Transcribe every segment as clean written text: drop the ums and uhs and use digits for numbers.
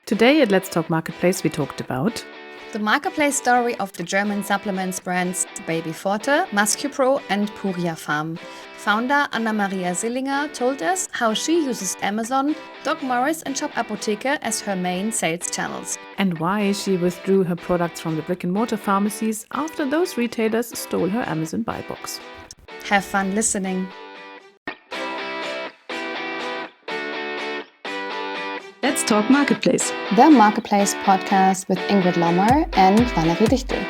Today at Let's Talk Marketplace, we talked about the marketplace story of the German supplements brands BabyFORTE, MuscuPro and Puria Farm. Founder Anna-Maria Silinger told us how she uses Amazon, Doc Morris and Shop Apotheke as her main sales channels. and why she withdrew her products from the brick-and-mortar pharmacies after those retailers stole her Amazon buy box. Have fun listening. Let's Talk Marketplace. The Marketplace podcast with Ingrid Lommer and Valerie Dichtel.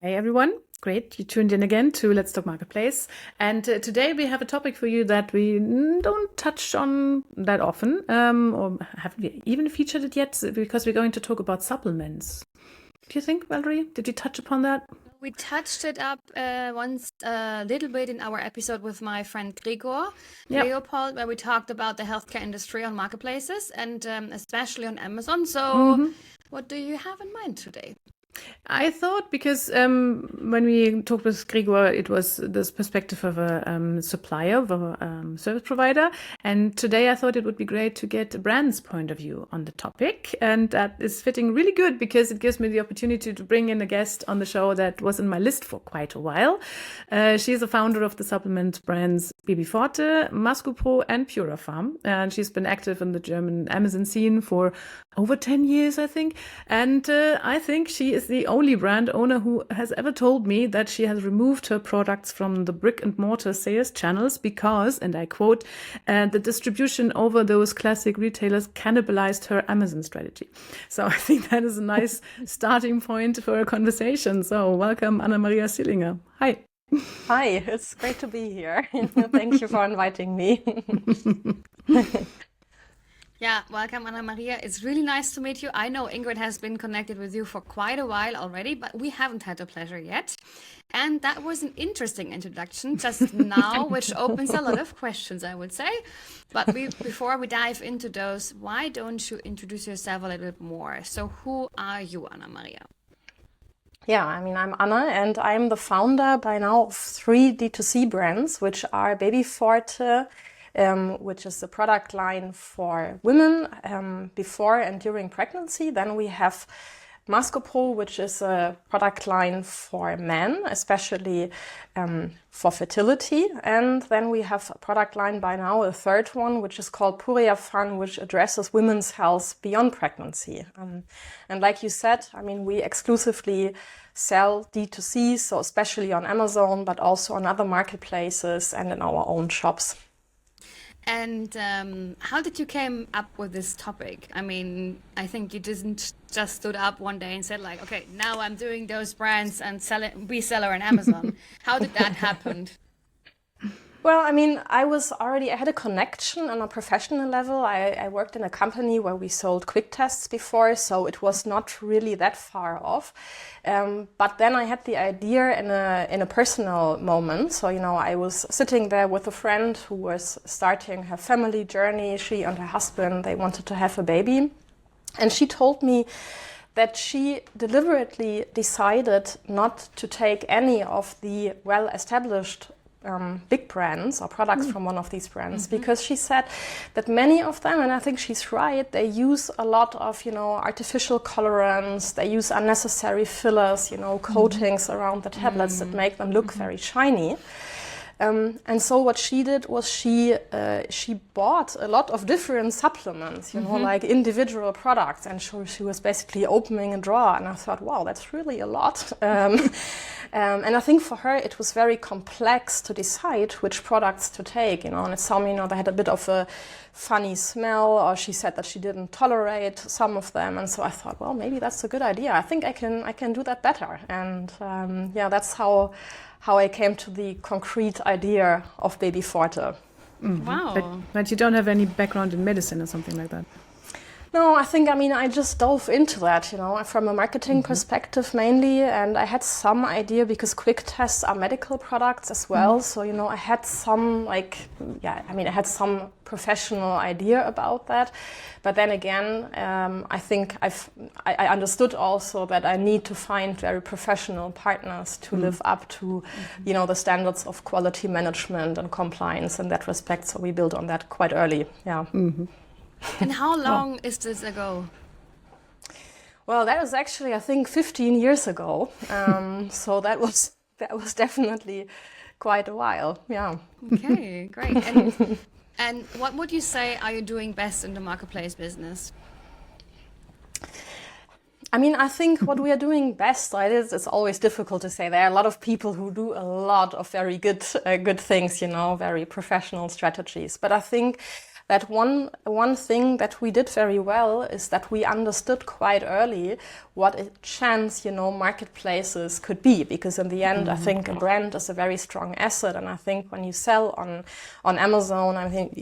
Hey everyone, great you tuned in again to Let's Talk Marketplace. And today we have a topic for you that we don't touch on that often, or haven't we even featured it yet, because we're going to talk about supplements. Do you think, Valerie? Did you touch upon that? We touched it up once a little bit in our episode with my friend Gregor Leopold, where we talked about the healthcare industry on marketplaces and especially on Amazon. So what do you have in mind today? I thought, because when we talked with Gregor, it was this perspective of a supplier, of a service provider. And today I thought it would be great to get a brand's point of view on the topic. And that is fitting really good because it gives me the opportunity to bring in a guest on the show that was in my list for quite a while. She's the founder of the supplement brands BabyFORTE, MuscuPro and Puria Farm. And she's been active in the German Amazon scene for over 10 years, I think. And I think she is the only brand owner who has ever told me that she has removed her products from the brick and mortar sales channels because, and I quote, the distribution over those classic retailers cannibalized her Amazon strategy. So I think that is a nice starting point for a conversation. So welcome, Anna-Maria Silinger. Hi. Hi, it's great to be here. Thank you for inviting me. Yeah, welcome, Anna-Maria. It's really nice to meet you. I know Ingrid has been connected with you for quite a while already, but we haven't had the pleasure yet. And that was an interesting introduction just now, which opens a lot of questions, I would say. But before we dive into those, why don't you introduce yourself a little bit more? So who are you, Anna-Maria? Yeah, I'm Anna, and I'm the founder by now of 3 D2C brands, which are BabyFORTE, which is the product line for women before and during pregnancy. Then we have MuscuPro, which is a product line for men, especially for fertility. And then we have a product line by now, a third one, which is called Puria Farm, which addresses women's health beyond pregnancy. And like you said, we exclusively sell D2C, so especially on Amazon, but also on other marketplaces and in our own shops. And how did you came up with this topic? I think you didn't just stood up one day and said like, okay, now I'm doing those brands and reseller on Amazon. How did that happen? Well, I had a connection on a professional level. I worked in a company where we sold quick tests before, so it was not really that far off. But then I had the idea in a personal moment. So, I was sitting there with a friend who was starting her family journey. She and her husband, they wanted to have a baby. And she told me that she deliberately decided not to take any of the well-established big brands or products from one of these brands, because she said that many of them, and I think she's right, they use a lot of, artificial colorants, they use unnecessary fillers, coatings around the tablets that make them look very shiny. And so what she did was she bought a lot of different supplements, like individual products, and she was basically opening a drawer, and I thought, wow, that's really a lot. And I think for her it was very complex to decide which products to take, and some, they had a bit of a funny smell, or she said that she didn't tolerate some of them, and so I thought, well, maybe that's a good idea. I think I can do that better, and that's how I came to the concrete idea of BabyFORTE. Wow. But you don't have any background in medicine or something like that? No, I think, I just dove into that, from a marketing perspective mainly, and I had some idea because quick tests are medical products as well. So, I had some I had some professional idea about that. But then again, I think I understood also that I need to find very professional partners to live up to, the standards of quality management and compliance in that respect. So we built on that quite early. Yeah. And how long is this ago? Well, that was actually, I think, 15 years ago. So that was definitely quite a while. Yeah. Okay, great. And what would you say are you doing best in the marketplace business? I mean, I think what we are doing best, right, it's always difficult to say. There are a lot of people who do a lot of very good things, very professional strategies. But I think that one thing that we did very well is that we understood quite early what a chance, marketplaces could be. Because in the end, I think a brand is a very strong asset. And I think when you sell on Amazon, I think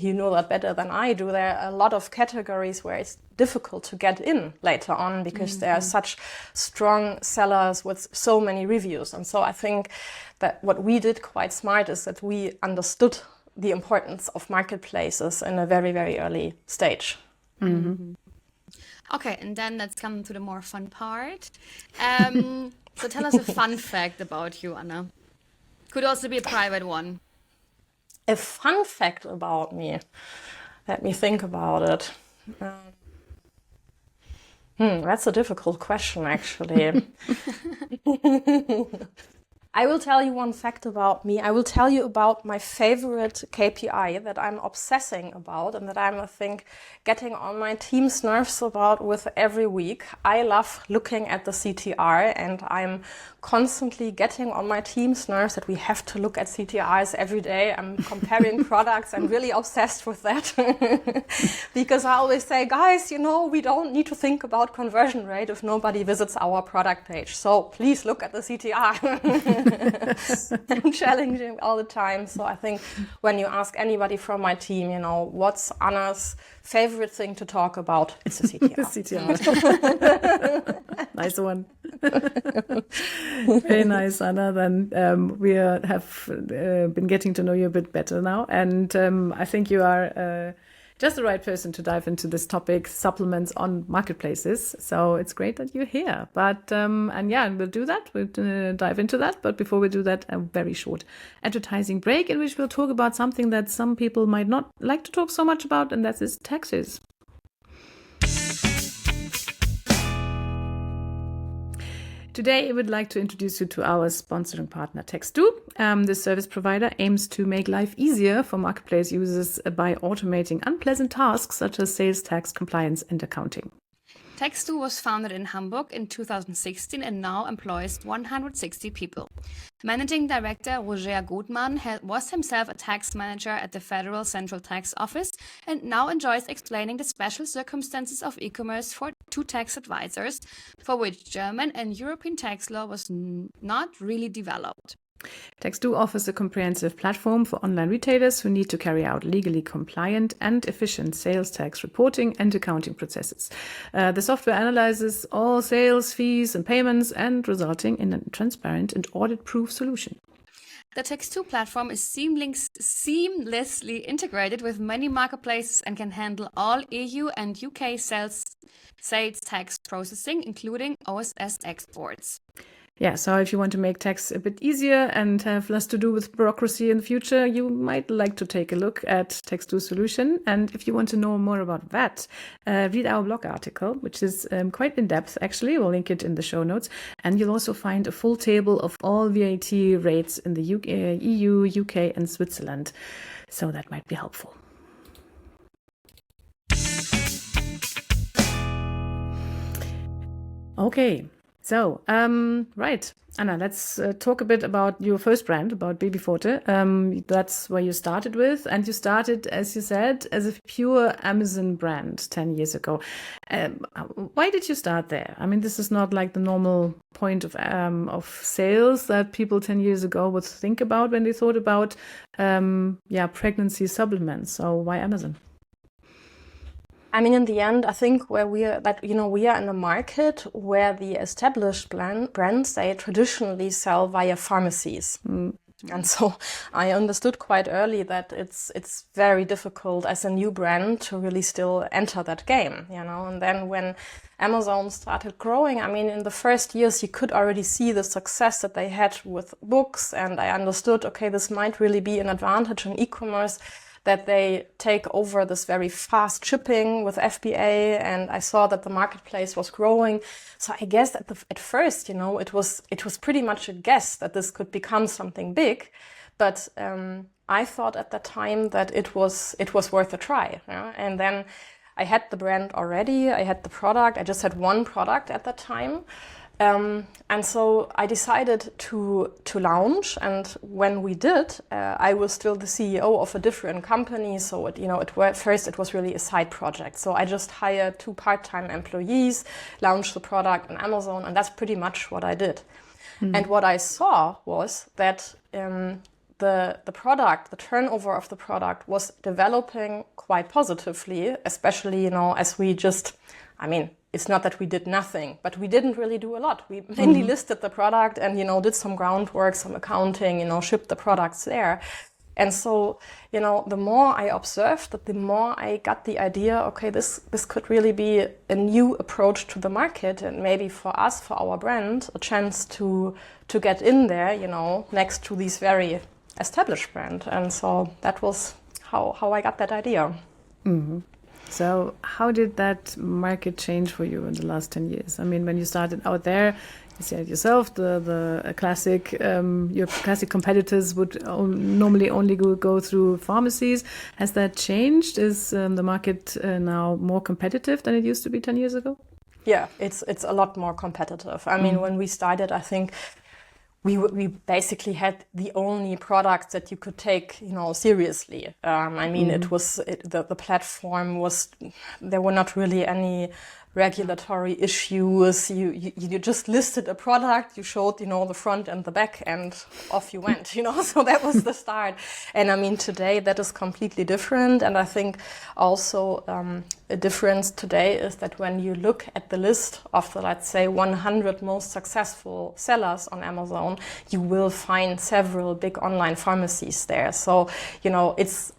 you know that better than I do, there are a lot of categories where it's difficult to get in later on because there are such strong sellers with so many reviews. And so I think that what we did quite smart is that we understood the importance of marketplaces in a very, very early stage. Okay, and then let's come to the more fun part. So tell us a fun fact about you, Anna. Could also be a private one. A fun fact about me. Let me think about it. That's a difficult question, actually. I will tell you one fact about me. I will tell you about my favorite KPI that I'm obsessing about and that I'm, I think, getting on my team's nerves about with every week. I love looking at the CTR and I'm constantly getting on my team's nerves that we have to look at CTRs every day. I'm comparing products. I'm really obsessed with that because I always say, guys, we don't need to think about conversion rate if nobody visits our product page. So please look at the CTR. I'm challenging all the time. So I think when you ask anybody from my team, what's Anna's favorite thing to talk about, it's the CTR. CTR. Nice one. Very nice, Anna. Then we have been getting to know you a bit better now. And I think you are just the right person to dive into this topic, supplements on marketplaces. So it's great that you're here. But, and yeah, we'll do that. We'll dive into that. But before we do that, a very short advertising break in which we'll talk about something that some people might not like to talk so much about, and that is taxes. Today, I would like to introduce you to our sponsoring partner, Text2. This service provider aims to make life easier for marketplace users by automating unpleasant tasks such as sales tax, compliance, and accounting. Text2 was founded in Hamburg in 2016 and now employs 160 people. Managing Director Roger Gutmann was himself a tax manager at the Federal Central Tax Office and now enjoys explaining the special circumstances of e-commerce to tax advisors, for which German and European tax law was not really developed. Text2 offers a comprehensive platform for online retailers who need to carry out legally compliant and efficient sales tax reporting and accounting processes. The software analyzes all sales, fees, and payments, and resulting in a transparent and audit-proof solution. The Text2 platform is seamlessly integrated with many marketplaces and can handle all EU and UK sales tax processing, including OSS exports. Yeah, so if you want to make tax a bit easier and have less to do with bureaucracy in the future, you might like to take a look at Text2 solution. And if you want to know more about that, read our blog article, which is quite in depth, actually. We'll link it in the show notes. And you'll also find a full table of all VAT rates in the EU, UK, and Switzerland. So that might be helpful. Okay. So, right, Anna, let's talk a bit about your first brand, about BabyFORTE. That's where you started with, and you started, as you said, as a pure Amazon brand 10 years ago. Why did you start there? I mean, this is not like the normal point of sales that people 10 years ago would think about when they thought about, pregnancy supplements. So why Amazon? I mean, in the end, I think where we are in a market where the established brands, they traditionally sell via pharmacies. And so I understood quite early that it's very difficult as a new brand to really still enter that game, And then when Amazon started growing, I mean, in the first years, you could already see the success that they had with books. And I understood, okay, this might really be an advantage in e-commerce. that they take over this very fast shipping with FBA, and I saw that the marketplace was growing. So I guess at first, you know, it was pretty much a guess that this could become something big, but I thought at that time that it was worth a try. Yeah? And then I had the brand already, I had the product, I just had one product at that time. And so I decided to launch, and when we did, I was still the CEO of a different company. So at first it was really a side project. So I just hired 2 part-time employees, launched the product on Amazon, and that's pretty much what I did. And what I saw was that the product, the turnover of the product was developing quite positively, especially, you know, as we just, I mean, it's not that we did nothing, but we didn't really do a lot. We mainly listed the product and, you know, did some groundwork, some accounting, you know, shipped the products there. And so, you know, the more I observed, that the more I got the idea, okay, this could really be a new approach to the market, and maybe for us, for our brand, a chance to get in there, you know, next to these very established brand. And so that was how I got that idea. Mm-hmm. So how did that market change for you in the last 10 years? I mean, when you started out there, you said yourself, the classic, your classic competitors would normally only go through pharmacies. Has that changed? Is the market now more competitive than it used to be 10 years ago? Yeah, it's a lot more competitive. I mean, when we started, I think we basically had the only product that you could take, you know, seriously. I mean, the platform was, there were not really any regulatory issues. You just listed a product, you showed, you know, the front and the back, and off you went, you know. So that was the start. And I mean, today that is completely different. And I think also a difference today is that when you look at the list of the, let's say, 100 most successful sellers on Amazon, you will find several big online pharmacies there. So, you know, it's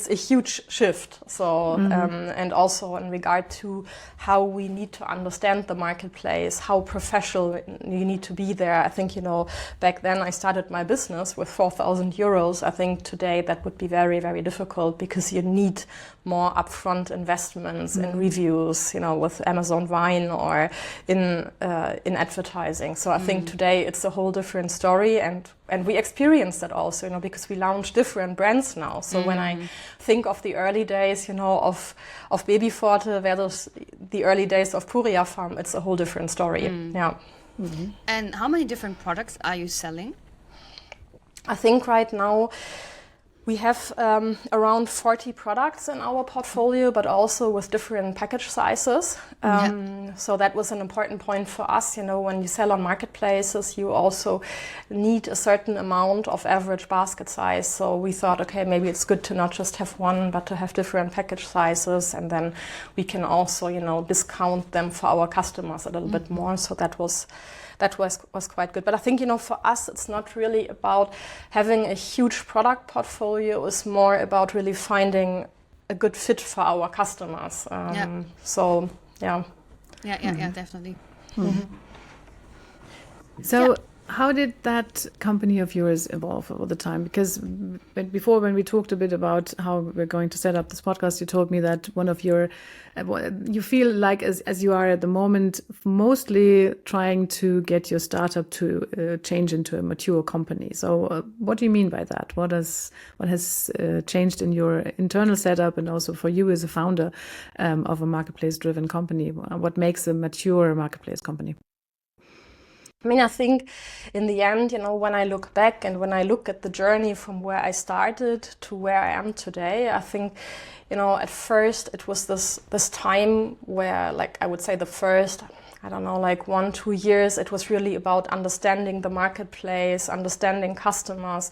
a huge shift. So, and also in regard to how we need to understand the marketplace, how professional you need to be there. I think, you know, back then I started my business with 4,000 euros. I think today that would be very, very difficult, because you need more upfront investments in reviews, you know, with Amazon Vine or in advertising. So I think today it's a whole different story, and we experience that also, you know, because we launch different brands now. So when I think of the early days, you know, of BabyFORTE versus the early days of Puria Farm, it's a whole different story. Yeah. And how many different products are you selling? I think right now we have around 40 products in our portfolio, but also with different package sizes. So that was an important point for us. You know, when you sell on marketplaces, you also need a certain amount of average basket size. So we thought, okay, maybe it's good to not just have one, but to have different package sizes. And then we can also, you know, discount them for our customers a little bit more. So that was quite good. But I think, you know, for us, it's not really about having a huge product portfolio. It's more about really finding a good fit for our customers. So, yeah. Yeah, definitely. So how did that company of yours evolve over the time? Because before, when we talked a bit about how we're going to set up this podcast, you told me that one of your, you feel like as you are at the moment, mostly trying to get your startup to change into a mature company. So what do you mean by that? What has changed in your internal setup, and also for you as a founder of a marketplace-driven company? What makes a mature marketplace company? I mean, I think in the end, you know, when I look back and when I look at the journey from where I started to where I am today, I think, you know, at first it was this time where, like, I would say the first, I don't know, like 1-2 years, it was really about understanding the marketplace, understanding customers,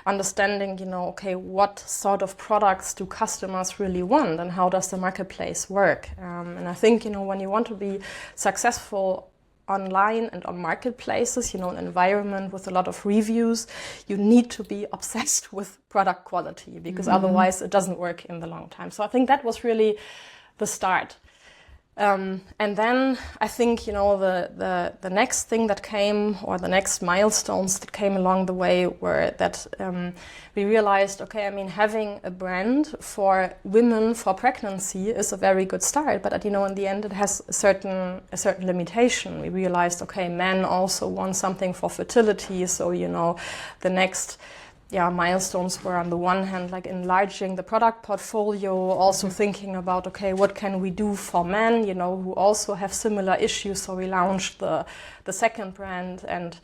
understanding, you know, okay, what sort of products do customers really want, and how does the marketplace work? And I think, you know, when you want to be successful online and on marketplaces, you know, an environment with a lot of reviews, you need to be obsessed with product quality, because otherwise it doesn't work in the long time. So I think that was really the start. And then I think, you know, the next thing that came, or the next milestones that came along the way, were that we realized, okay, I mean, having a brand for women for pregnancy is a very good start, but you know, in the end, it has a certain limitation. We realized, okay, men also want something for fertility, so you know, the next milestones were on the one hand like enlarging the product portfolio, also thinking about, okay, what can we do for men, you know, who also have similar issues. So we launched the second brand and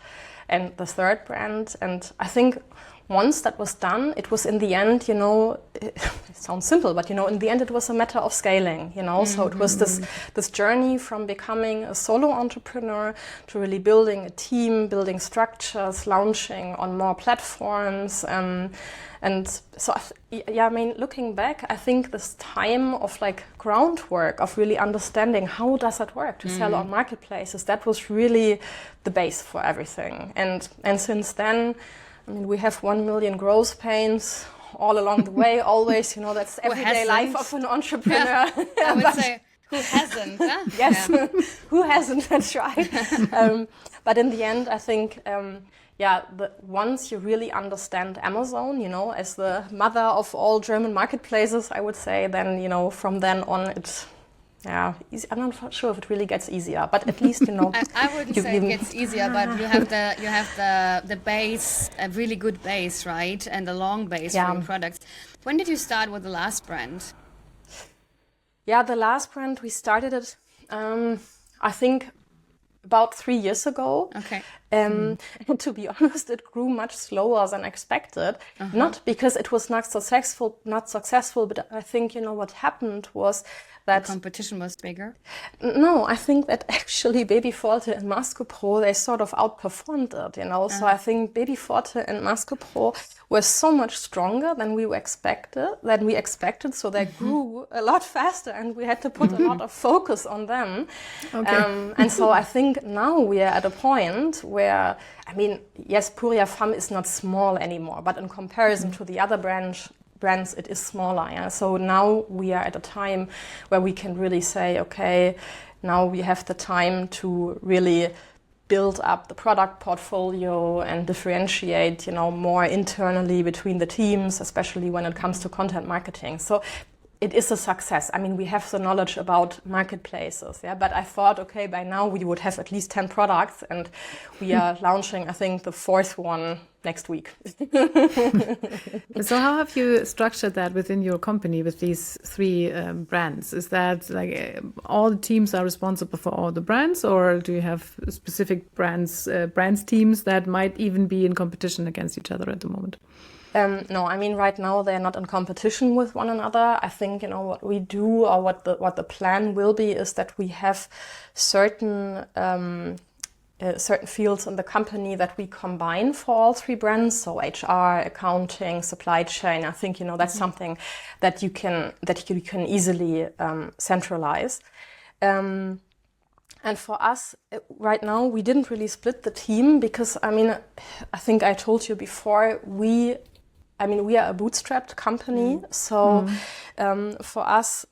the third brand. And I think once that was done, it was in the end, you know, it sounds simple, but you know, in the end it was a matter of scaling, you know. So it was this journey from becoming a solo entrepreneur to really building a team, building structures, launching on more platforms. And so, I mean, looking back, I think this time of like groundwork, of really understanding how does it work to sell on marketplaces, that was really the base for everything. And since then, I mean, we have 1 million growth pains all along the way, always, you know, that's everyday life of an entrepreneur. Yeah, I would say, who hasn't? Huh? Yes, who hasn't, that's right. But in the end, I think, once you really understand Amazon, you know, as the mother of all German marketplaces, I would say, then, you know, from then on, it's, easy. I'm not sure if it really gets easier, but at least, you know. I wouldn't say it gets easier, but you have the base, a really good base, right, and a long base for your products. When did you start with the last brand? Yeah, the last brand, we started it, I think, about 3 years ago. Okay. And to be honest, it grew much slower than expected. Not because it was not successful, but I think, you know, what happened was that the competition was bigger. No, I think that actually BabyFORTE and MascoPro, they sort of outperformed it, you know. So I think BabyFORTE and MascoPro were so much stronger than we expected. So they grew a lot faster, and we had to put a lot of focus on them. Okay. And so I think now we are at a point where, I mean, yes, Puria Femme is not small anymore, but in comparison to the other brands, it is smaller. Yeah? So now we are at a time where we can really say, okay, now we have the time to really build up the product portfolio and differentiate, you know, more internally between the teams, especially when it comes to content marketing. So it is a success. I mean, we have the knowledge about marketplaces, but I thought, okay, by now we would have at least 10 products, and we are launching, I think, the 4th one next week. So how have you structured that within your company with these 3 brands? Is that like all the teams are responsible for all the brands, or do you have specific brands teams that might even be in competition against each other at the moment? No, I mean, right now they're not in competition with one another. I think, you know, what we do, or what the plan will be, is that we have certain fields in the company that we combine for all 3 brands. So HR, accounting, supply chain. I think, you know, that's something that you can easily centralize. And for us, right now, we didn't really split the team because, I mean, I think I told you before, we are a bootstrapped company. So for us,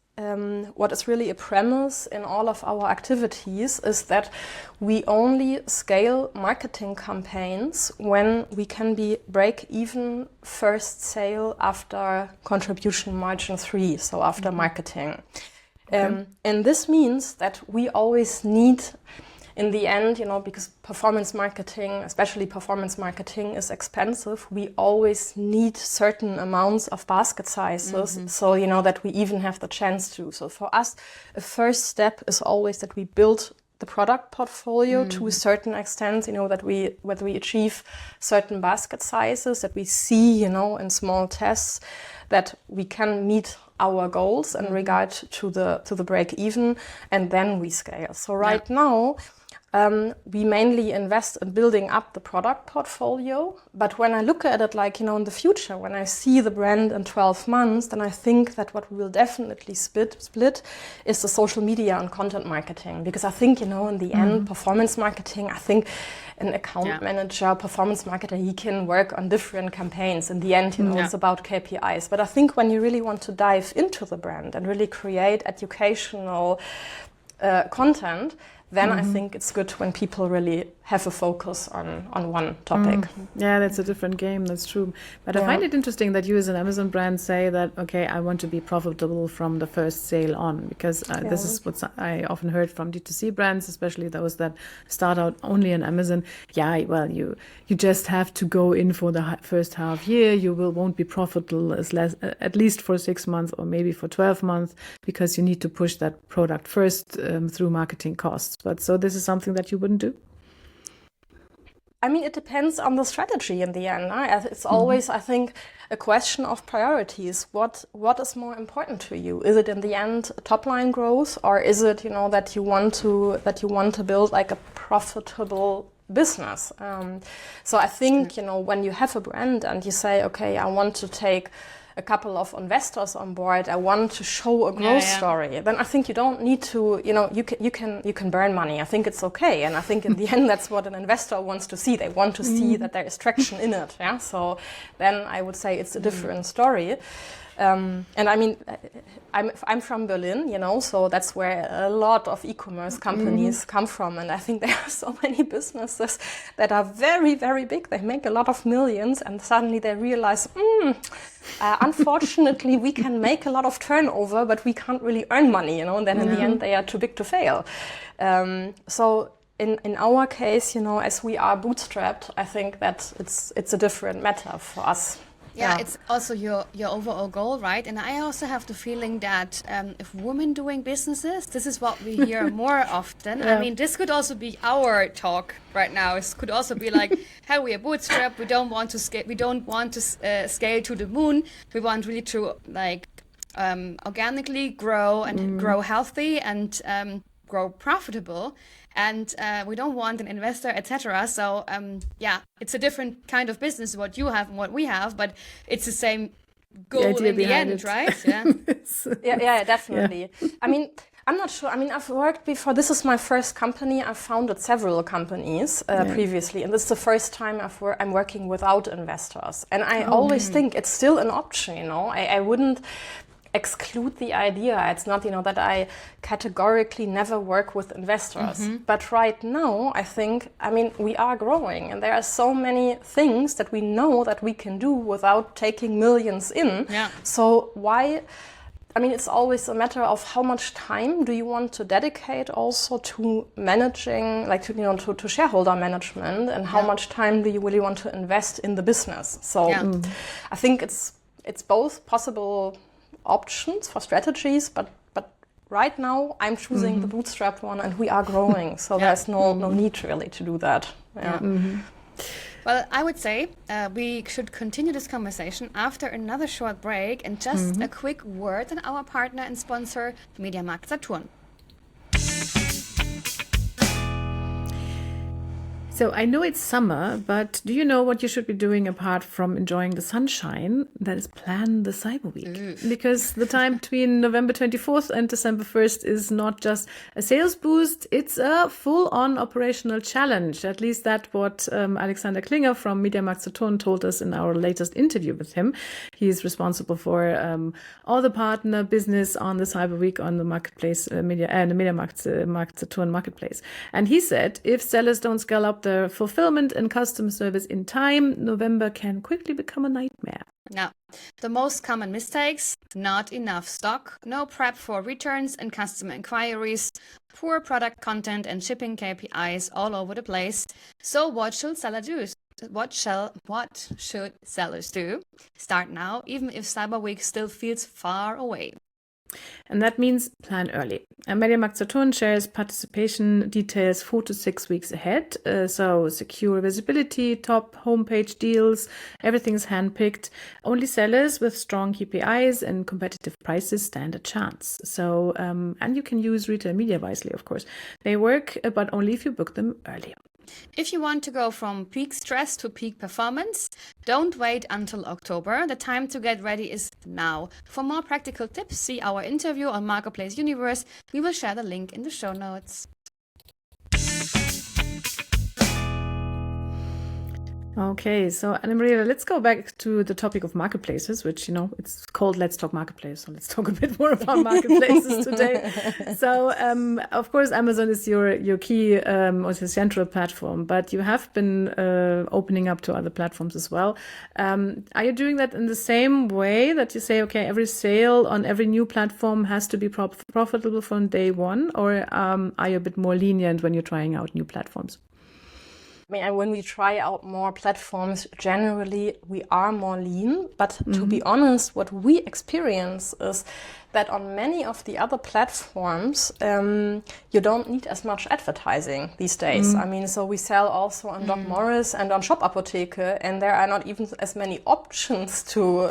what is really a premise in all of our activities is that we only scale marketing campaigns when we can be break-even first sale after contribution margin 3, so after marketing. And this means that we always need, in the end, you know, because performance marketing, especially performance marketing, is expensive, we always need certain amounts of basket sizes, so, you know, that we even have the chance to. So for us, a first step is always that we build the product portfolio to a certain extent, you know, that whether we achieve certain basket sizes, that we see, you know, in small tests, that we can meet our goals in regard to the break even, and then we scale. So right now, we mainly invest in building up the product portfolio. But when I look at it, like, you know, in the future, when I see the brand in 12 months, then I think that what we will definitely split is the social media and content marketing. Because I think, you know, in the end, performance marketing, I think an account manager, performance marketer, he can work on different campaigns. In the end, you know, it's about KPIs. But I think when you really want to dive into the brand and really create educational content, then I think it's good when people really have a focus on one topic. Yeah, that's a different game. That's true. But I find it interesting that you as an Amazon brand say that, okay, I want to be profitable from the first sale on, because this is what I often heard from D2C brands, especially those that start out only on Amazon. Yeah, well, you just have to go in for the first half year. You won't be profitable at least for 6 months or maybe for 12 months, because you need to push that product first through marketing costs. But so this is something that you wouldn't do? I mean, it depends on the strategy in the end. It's always, I think, a question of priorities. What is more important to you? Is it in the end top line growth, or is it, that you want to build like a profitable business? So I think, when you have a brand and you say, okay, I want to take a couple of investors on board, I want to show a growth story, then I think you don't need to, you can burn money. I think it's okay. And I think in the end, that's what an investor wants to see. They want to see that there is traction in it. Yeah. So then I would say it's a different story. And I mean, I'm from Berlin, so that's where a lot of e-commerce companies come from. And I think there are so many businesses that are very, very big. They make a lot of millions, and suddenly they realize, unfortunately, we can make a lot of turnover, but we can't really earn money, and then in the end, they are too big to fail. So in our case, as we are bootstrapped, I think that it's a different matter for us. Yeah, it's also your overall goal, right? And I also have the feeling that if women doing businesses, this is what we hear more often. I mean, this could also be our talk right now. It could also be like, hey, we are bootstrapped. We don't want to scale. We don't want to scale to the moon. We want really to like organically grow and grow healthy and grow profitable. And we don't want an investor, etc. So it's a different kind of business what you have and what we have, but it's the same goal in the end, right? Yeah. yeah, definitely. Yeah. I mean, I'm not sure. I mean, I've worked before. This is my first company. I've founded several companies previously, and this is the first time I'm working without investors. And I always think it's still an option. I wouldn't exclude the idea. It's not, that I categorically never work with investors. But right now, I think, we are growing, and there are so many things that we know that we can do without taking millions in. Yeah. So why? It's always a matter of how much time do you want to dedicate also to managing, like to shareholder management, and how much time do you really want to invest in the business? So I think it's both possible options for strategies, but right now I'm choosing the bootstrapped one, and we are growing, so there's no need really to do that. Well, I would say we should continue this conversation after another short break, and just a quick word on our partner and sponsor, MediaMarkt Saturn. So I know it's summer, but do you know what you should be doing apart from enjoying the sunshine? That is plan the Cyber Week. Because the time between November 24th and December 1st is not just a sales boost, it's a full-on operational challenge. At least that's what Alexander Klinger from MediaMarkt Saturn told us in our latest interview with him. He is responsible for all the partner business on the Cyber Week on the marketplace, the MediaMarkt Saturn marketplace. And he said, if sellers don't scale up the fulfillment and customer service in time, November can quickly become a nightmare. Now, the most common mistakes: not enough stock, no prep for returns and customer inquiries, poor product content and shipping KPIs all over the place. So what should sellers do? What should sellers do? Start now, even if Cyber Week still feels far away. And that means plan early. MediaMarkt Saturn shares participation details 4 to 6 weeks ahead. So secure visibility, top homepage deals, everything's handpicked. Only sellers with strong KPIs and competitive prices stand a chance. So, and you can use retail media wisely, of course. They work, but only if you book them early. If you want to go from peak stress to peak performance, don't wait until October. The time to get ready is now. For more practical tips, see our interview on Marketplace Universe. We will share the link in the show notes. Okay, so Anna Maria, let's go back to the topic of marketplaces, which, it's called Let's Talk Marketplace. So let's talk a bit more about marketplaces today. So, of course, Amazon is your key or the central platform, but you have been opening up to other platforms as well. Are you doing that in the same way that you say, okay, every sale on every new platform has to be profitable from day one, or are you a bit more lenient when you're trying out new platforms? I mean, and when we try out more platforms, generally we are more lean. But to be honest, what we experience is that on many of the other platforms, you don't need as much advertising these days. I mean, so we sell also on Doc Morris and on Shop Apotheke, and there are not even as many options to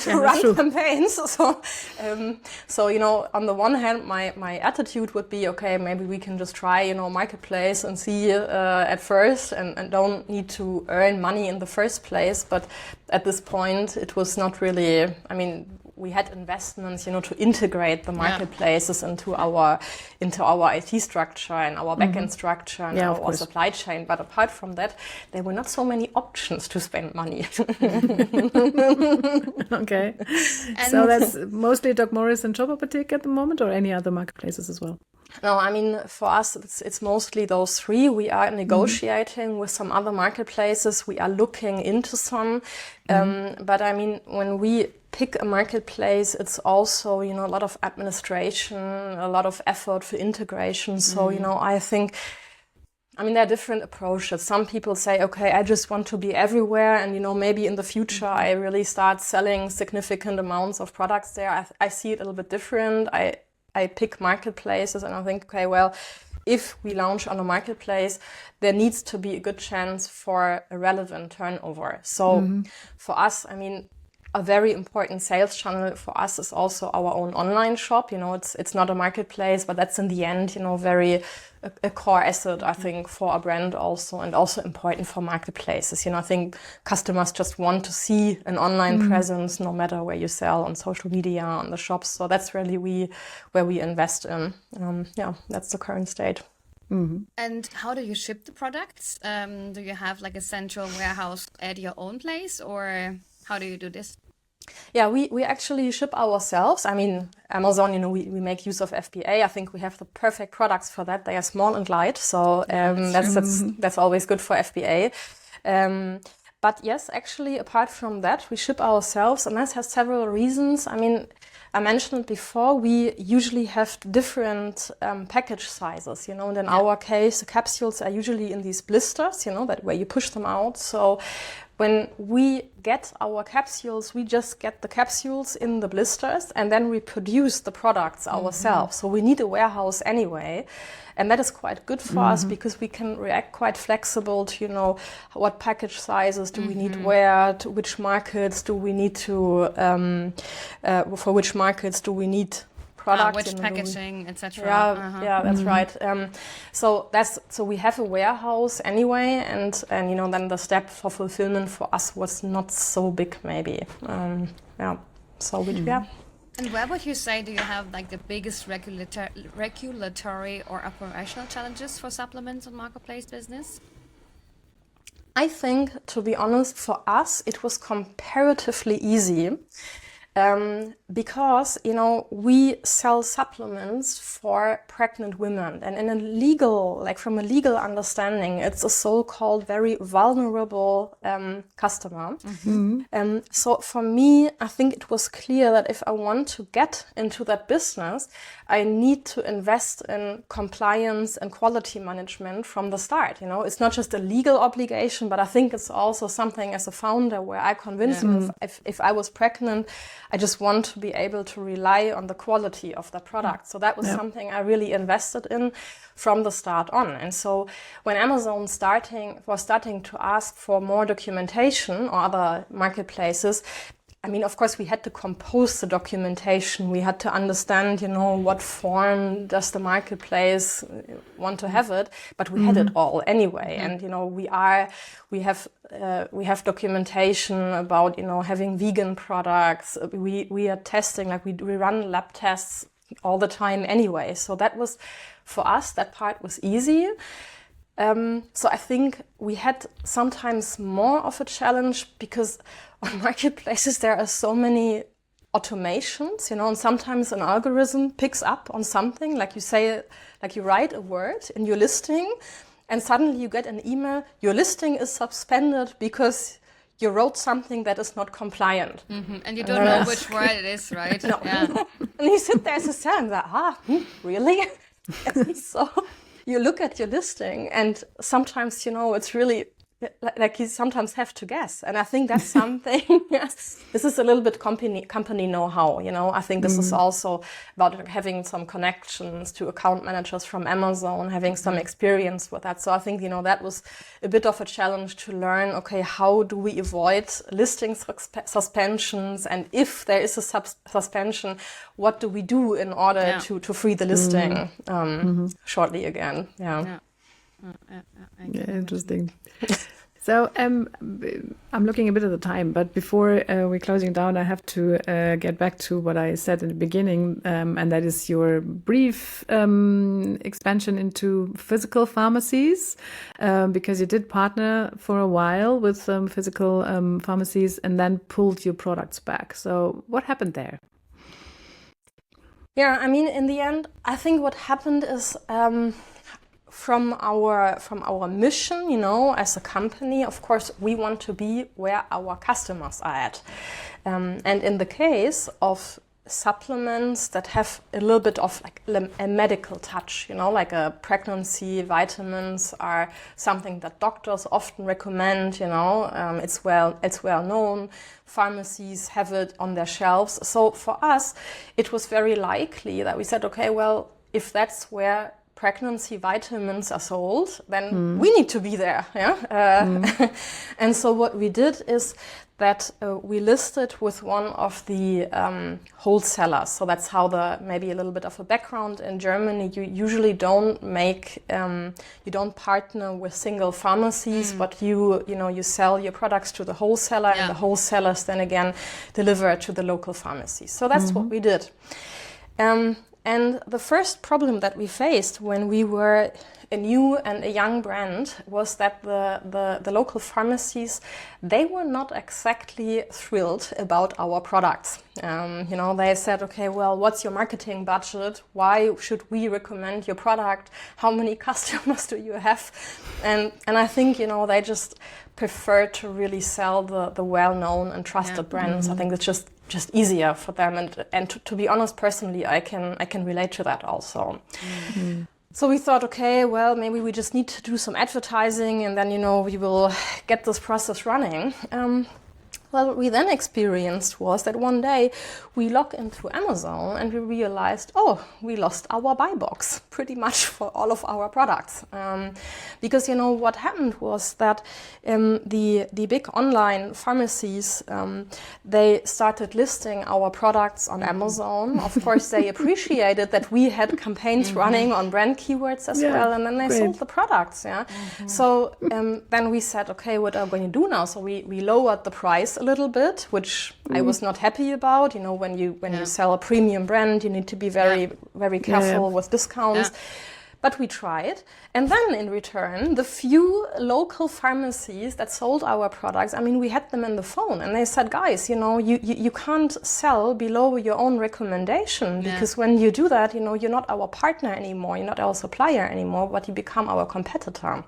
run campaigns. So on the one hand, my attitude would be, okay, maybe we can just try, marketplace and see at first, and don't need to earn money in the first place. But at this point, it was not really, I mean, we had investments, to integrate the marketplaces into our IT structure and our backend structure and our supply chain. But apart from that, there were not so many options to spend money. Okay. So that's mostly Doc Morris and Shop Apotheke at the moment, or any other marketplaces as well? No, I mean, for us, it's mostly those three. We are negotiating with some other marketplaces. We are looking into some. But I mean, when we pick a marketplace, it's also, a lot of administration, a lot of effort for integration. So, I think, there are different approaches. Some people say, okay, I just want to be everywhere. And, maybe in the future, I really start selling significant amounts of products there. I see it a little bit different. I pick marketplaces and I think, okay, well, if we launch on a marketplace, there needs to be a good chance for a relevant turnover. So for us, a very important sales channel for us is also our own online shop. It's not a marketplace, but that's in the end, very a core asset, I think, for a brand also, and also important for marketplaces. I think customers just want to see an online presence, no matter where you sell, on social media, on the shops. So that's really where we invest in. That's the current state. And how do you ship the products? Do you have like a central warehouse at your own place, or how do you do this? Yeah, we actually ship ourselves. I mean, Amazon, we make use of FBA. I think we have the perfect products for that. They are small and light, so that's always good for FBA. But yes, actually, apart from that, we ship ourselves, and that has several reasons. I mean, I mentioned it before, we usually have different package sizes, and in our case, the capsules are usually in these blisters, that where you push them out. So when we get our capsules, we just get the capsules in the blisters, and then we produce the products ourselves. So we need a warehouse anyway. And that is quite good for us because we can react quite flexible to, what package sizes do we need where, to which markets do we need to, for which markets do we need products. Which packaging, etc. Yeah, that's right. So we have a warehouse anyway, and then the step for fulfillment for us was not so big, maybe. And where would you say do you have like the biggest regulatory or operational challenges for supplements and marketplace business? I think, to be honest, for us, it was comparatively easy. Because, we sell supplements for pregnant women, and in a legal, from a legal understanding, it's a so-called very vulnerable customer. So for me, I think it was clear that if I want to get into that business, I need to invest in compliance and quality management from the start. It's not just a legal obligation, but I think it's also something as a founder where I convinced me if I was pregnant, I just want to be able to rely on the quality of the product. So that was something I really invested in from the start on. And so when Amazon was starting to ask for more documentation, or other marketplaces, of course, we had to compose the documentation. We had to understand, what form does the marketplace want to have it, but we had it all anyway. And, we have documentation about, having vegan products. We are testing, we run lab tests all the time anyway. So that was, for us, that part was easy. So I think we had sometimes more of a challenge because on marketplaces there are so many automations, and sometimes an algorithm picks up on something, like you say, like you write a word in your listing and suddenly you get an email, your listing is suspended because you wrote something that is not compliant. And you don't know which word it is, right? No. Yeah. And you sit there as a seller and like, really? So you look at your listing and sometimes, it's really like you sometimes have to guess. And I think that's something, yes, this is a little bit company know-how, I think this is also about having some connections to account managers from Amazon, having some experience with that. So I think, that was a bit of a challenge to learn, okay, how do we avoid listing suspensions? And if there is a suspension, what do we do in order to free the listing shortly again? Yeah. Interesting. So I'm looking a bit at the time, but before we're closing down, I have to get back to what I said in the beginning, and that is your brief expansion into physical pharmacies, because you did partner for a while with physical pharmacies and then pulled your products back. So what happened there? Yeah, I mean, in the end, I think what happened is from our mission, as a company, of course, we want to be where our customers are at. And in the case of supplements that have a little bit of like a medical touch, like a pregnancy, vitamins are something that doctors often recommend, it's well known. Pharmacies have it on their shelves. So for us, it was very likely that we said, okay, well, if that's where pregnancy vitamins are sold, then we need to be there. And so what we did is that we listed with one of the wholesalers. So that's how maybe a little bit of a background in Germany. You usually don't you don't partner with single pharmacies, but you sell your products to the wholesaler, and the wholesalers then again deliver to the local pharmacies. So that's what we did. And the first problem that we faced when we were a new and a young brand was that the local pharmacies, they were not exactly thrilled about our products. They said, okay, well, what's your marketing budget? Why should we recommend your product? How many customers do you have? And I think, they just prefer to really sell the well-known and trusted brands. I think it's just easier for them. And to be honest, personally, I can relate to that also. So we thought, okay, well, maybe we just need to do some advertising and then, we will get this process running. Well, what we then experienced was that one day we logged into Amazon and we realized, we lost our buy box pretty much for all of our products. Because, what happened was that the big online pharmacies, they started listing our products on Amazon. Of course, they appreciated that we had campaigns running on brand keywords as well, and then they sold the products. So then we said, okay, what are we going to do now? So we lowered the price a little bit, which I was not happy about. When you sell a premium brand, you need to be very, very careful with discounts. But we tried. And then in return, the few local pharmacies that sold our products, I mean, we had them in the phone and they said, guys, you can't sell below your own recommendation because when you do that, you're not our partner anymore, you're not our supplier anymore, but you become our competitor.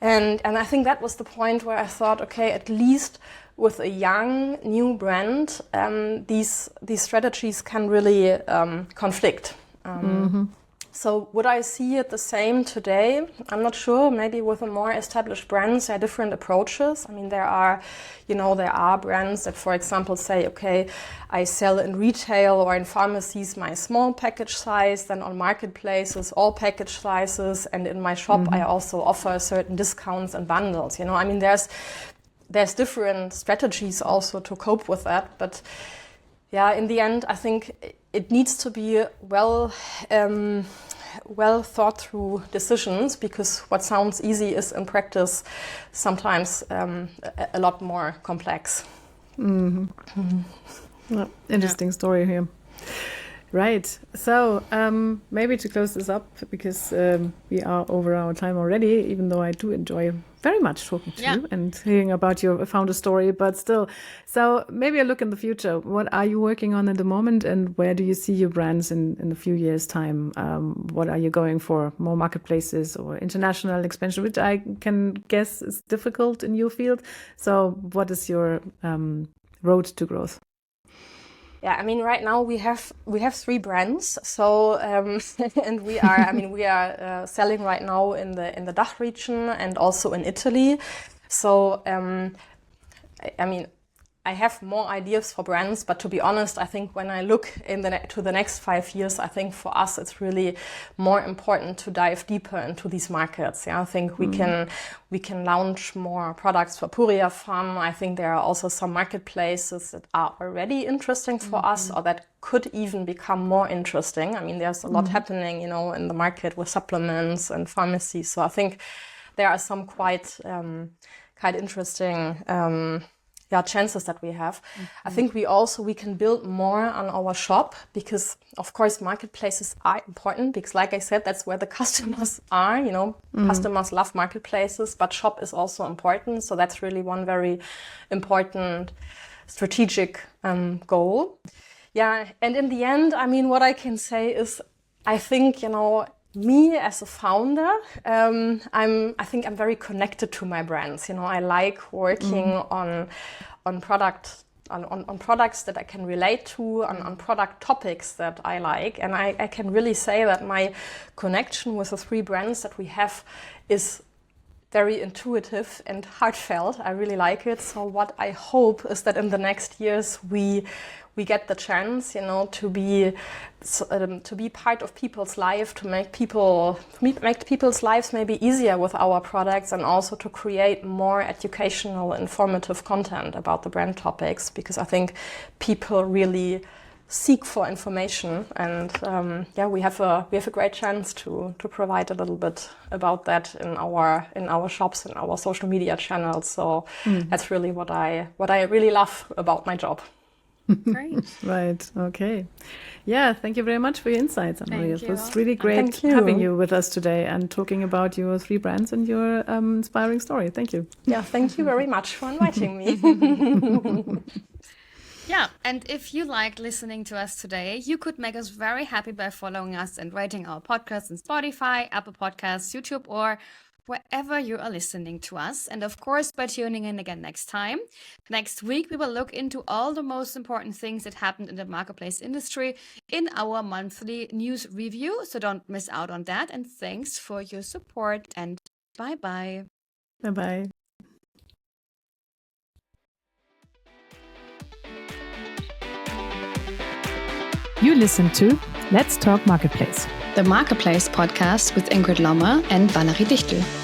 And I think that was the point where I thought, okay, at least with a young, new brand, these strategies can really conflict. So would I see it the same today? I'm not sure. Maybe with a more established brands, there are different approaches. I mean, there are brands that, for example, say, okay, I sell in retail or in pharmacies my small package size, then on marketplaces, all package sizes, and in my shop, I also offer certain discounts and bundles. I mean, there's different strategies also to cope with that, but in the end, I think it needs to be well thought through decisions, because what sounds easy is in practice sometimes a lot more complex. Interesting story here. Right. So maybe to close this up, because we are over our time already, even though I do enjoy very much talking to you and hearing about your founder story, but still. So maybe a look in the future. What are you working on at the moment, and where do you see your brands in a few years' time? What are you going for? More marketplaces or international expansion, which I can guess is difficult in your field. So what is your road to growth? Yeah, I mean, right now we have 3 brands. So and we are selling right now in the DACH region and also in Italy. So I mean, I have more ideas for brands, but to be honest, I think when I look to the next 5 years, I think for us it's really more important to dive deeper into these markets. Yeah, I think we can launch more products for Puria Farm. I think there are also some marketplaces that are already interesting for us, or that could even become more interesting. I mean, there's a lot happening, in the market with supplements and pharmacies. So I think there are some quite interesting chances that we have. I think we can build more on our shop, because of course marketplaces are important, because like I said, that's where the customers are, customers love marketplaces, but shop is also important. So that's really one very important strategic goal. Yeah. And in the end, I mean, what I can say is, I think, me as a founder, I think I'm very connected to my brands. I like working on products that I can relate to, on product topics that I like. And I can really say that my connection with the 3 brands that we have is very intuitive and heartfelt. I really like it. So what I hope is that in the next years we get the chance, to be part of people's life, to make people's lives maybe easier with our products, and also to create more educational, informative content about the brand topics, because I think people really seek for information, and we have a great chance to provide a little bit about that in our shops and our social media channels. So that's really what I really love about my job. Great. Right. Okay. Yeah. Thank you very much for your insights, Anne-Marie. It was really great Thank you. having you with us today and talking about your 3 brands and your inspiring story. Thank you. Yeah. Thank you very much for inviting me. Yeah, and if you liked listening to us today, you could make us very happy by following us and rating our podcast on Spotify, Apple Podcasts, YouTube, or wherever you are listening to us. And of course, by tuning in again next time. Next week, we will look into all the most important things that happened in the marketplace industry in our monthly news review. So don't miss out on that. And thanks for your support, and bye-bye. Bye-bye. You listen to Let's Talk Marketplace, The Marketplace Podcast with Ingrid Lommer and Valerie Dichtel.